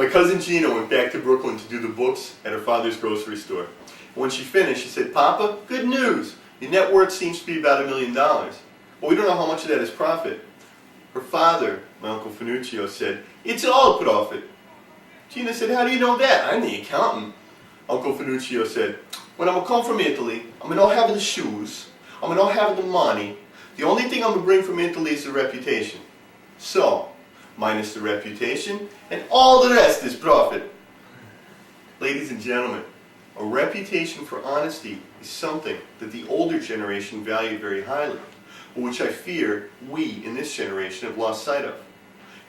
My cousin Gina went back to Brooklyn to do the books at her father's grocery store. When she finished, she said, "Papa, good news. Your net worth seems to be about $1 million. But we don't know how much of that is profit." Her father, my Uncle Finuccio, said, "It's all profit." Gina said, "How do you know that? I'm the accountant." Uncle Finuccio said, "When I'm going to come from Italy, I'm going to have the shoes, I'm going to have the money. The only thing I'm going to bring from Italy is the reputation. So, minus the reputation, and all the rest is profit." Ladies and gentlemen, a reputation for honesty is something that the older generation valued very highly, but which I fear we in this generation have lost sight of.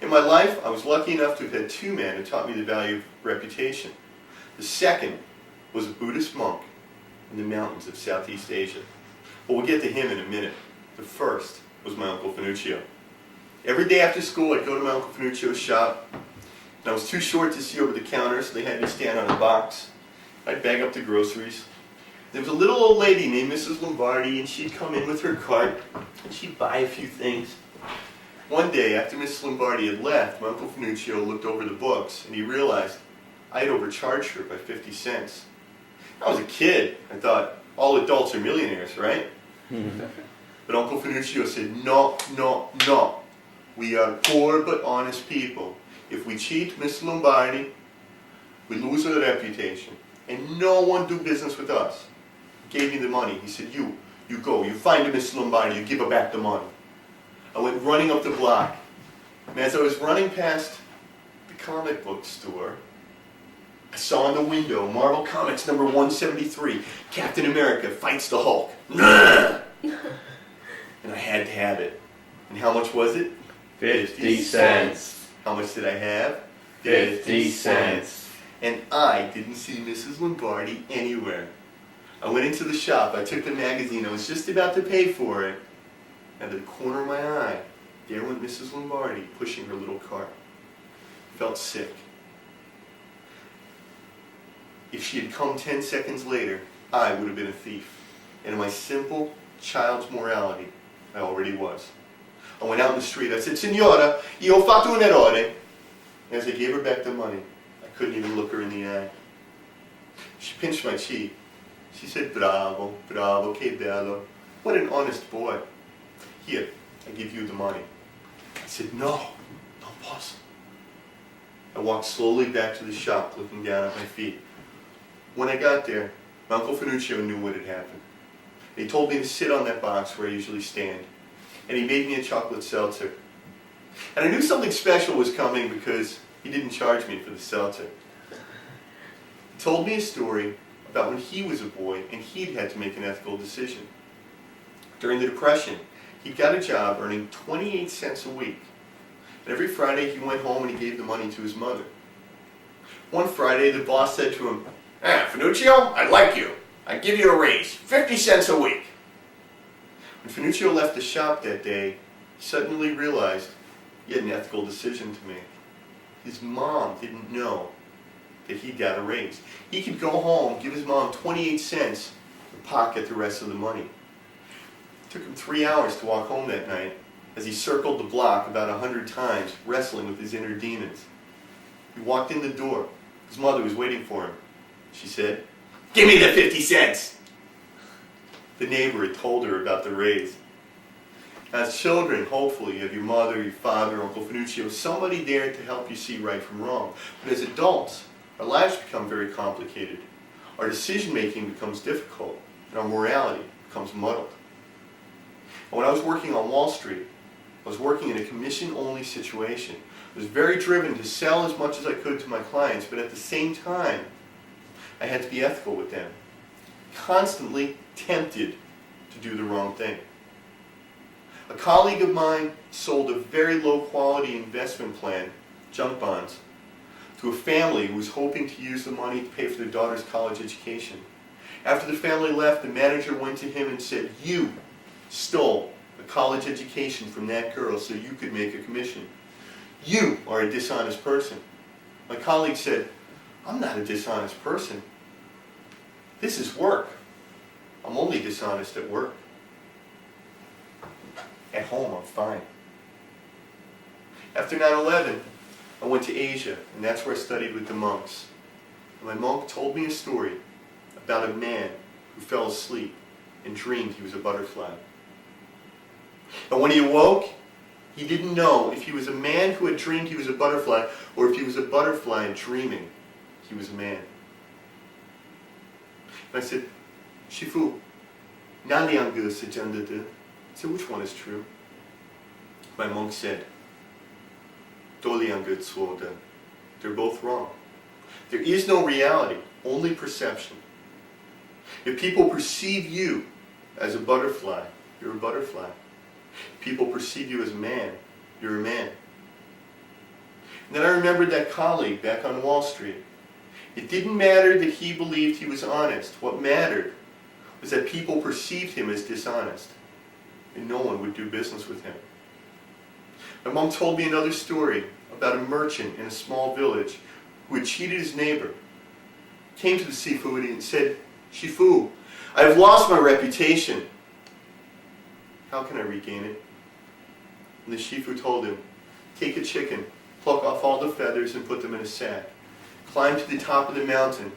In my life, I was lucky enough to have had two men who taught me the value of reputation. The second was a Buddhist monk in the mountains of Southeast Asia. But we'll get to him in a minute. The first was my Uncle Finuccio. Every day after school, I'd go to my Uncle Finuccio's shop, and I was too short to see over the counter, so they had me stand on a box. I'd bag up the groceries. There was a little old lady named Mrs. Lombardi, and she'd come in with her cart, and she'd buy a few things. One day, after Mrs. Lombardi had left, my Uncle Finuccio looked over the books, and he realized I had overcharged her by 50 cents. I was a kid. I thought, all adults are millionaires, right? But Uncle Finuccio said, "No, no, no. We are poor but honest people. If we cheat Miss Lombardi, we lose our reputation. And no one do business with us." He gave me the money. He said, you go, you find a Miss Lombardi, you give her back the money. I went running up the block. And as I was running past the comic book store, I saw in the window Marvel Comics number 173, Captain America fights the Hulk. And I had to have it. And how much was it? 50 cents. How much did I have? 50 cents. And I didn't see Mrs. Lombardi anywhere. I went into the shop, I took the magazine, I was just about to pay for it. Out of the corner of my eye, there went Mrs. Lombardi pushing her little cart. Felt sick. If she had come 10 seconds later, I would have been a thief. And in my simple child's morality, I already was. I went out in the street, I said, "Signora, io ho fatto un errore." And as I gave her back the money, I couldn't even look her in the eye. She pinched my cheek. She said, "Bravo, bravo, che bello. What an honest boy. Here, I give you the money." I said, "No, non posso." I walked slowly back to the shop, looking down at my feet. When I got there, my Uncle Finuccio knew what had happened. He told me to sit on that box where I usually stand. And he made me a chocolate seltzer. And I knew something special was coming because he didn't charge me for the seltzer. He told me a story about when he was a boy and he'd had to make an ethical decision. During the Depression, he got a job earning 28 cents a week. And every Friday he went home and he gave the money to his mother. One Friday the boss said to him, "Finuccio, I like you. I give you a raise, 50 cents a week." When Finuccio left the shop that day, he suddenly realized he had an ethical decision to make. His mom didn't know that he got a raise. He could go home, give his mom 28 cents, and pocket the rest of the money. It took him 3 hours to walk home that night as he circled the block about 100 times, wrestling with his inner demons. He walked in the door. His mother was waiting for him. She said, "Give me the 50 cents. The neighbor had told her about the raise. As children, hopefully, you have your mother, your father, Uncle Finuccio, somebody there to help you see right from wrong. But as adults, our lives become very complicated. Our decision-making becomes difficult, and our morality becomes muddled. And when I was working on Wall Street, I was working in a commission-only situation. I was very driven to sell as much as I could to my clients, but at the same time, I had to be ethical with them. Constantly tempted to do the wrong thing. A colleague of mine sold a very low-quality investment plan, junk bonds, to a family who was hoping to use the money to pay for their daughter's college education. After the family left, the manager went to him and said, "You stole a college education from that girl so you could make a commission. You are a dishonest person." My colleague said, "I'm not a dishonest person. This is work. I'm only dishonest at work. At home, I'm fine." After 9/11, I went to Asia, and that's where I studied with the monks. And my monk told me a story about a man who fell asleep and dreamed he was a butterfly. And when he awoke, he didn't know if he was a man who had dreamed he was a butterfly or if he was a butterfly dreaming he was a man. And I said, Shifu, Nalianga Sajandada. I said, which one is true? My monk said, Dolianga Tsuoda. They're both wrong. There is no reality, only perception. If people perceive you as a butterfly, you're a butterfly. If people perceive you as a man, you're a man. And then I remembered that colleague back on Wall Street. It didn't matter that he believed he was honest. What mattered was that people perceived him as dishonest, and no one would do business with him. My mom told me another story about a merchant in a small village who had cheated his neighbor. Came to the Sifu and said, Shifu, I have lost my reputation. How can I regain it? And the Shifu told him, take a chicken, pluck off all the feathers and put them in a sack. Climb to the top of the mountain,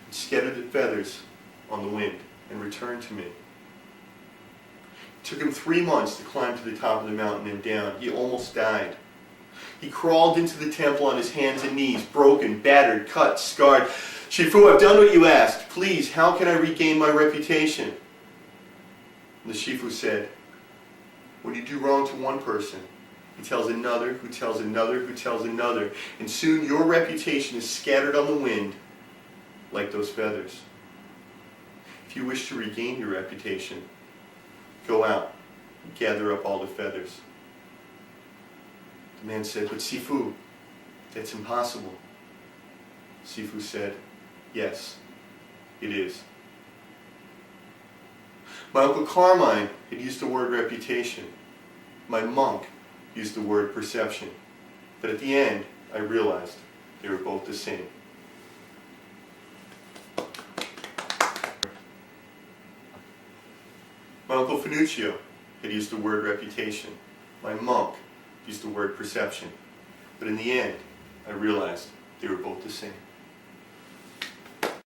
and scatter the feathers on the wind, and return to me. It took him 3 months to climb to the top of the mountain and down. He almost died. He crawled into the temple on his hands and knees, broken, battered, cut, scarred. Shifu, I've done what you asked. Please, how can I regain my reputation? And the Shifu said, when you do wrong to one person, he tells another, who tells another, who tells another, and soon your reputation is scattered on the wind like those feathers. If you wish to regain your reputation, go out and gather up all the feathers. The man said, but Sifu, that's impossible. Sifu said, yes, it is. My Uncle Carmine had used the word reputation. My monk used the word perception. But at the end, I realized they were both the same. My Uncle Finuccio had used the word reputation. My monk used the word perception. But in the end, I realized they were both the same.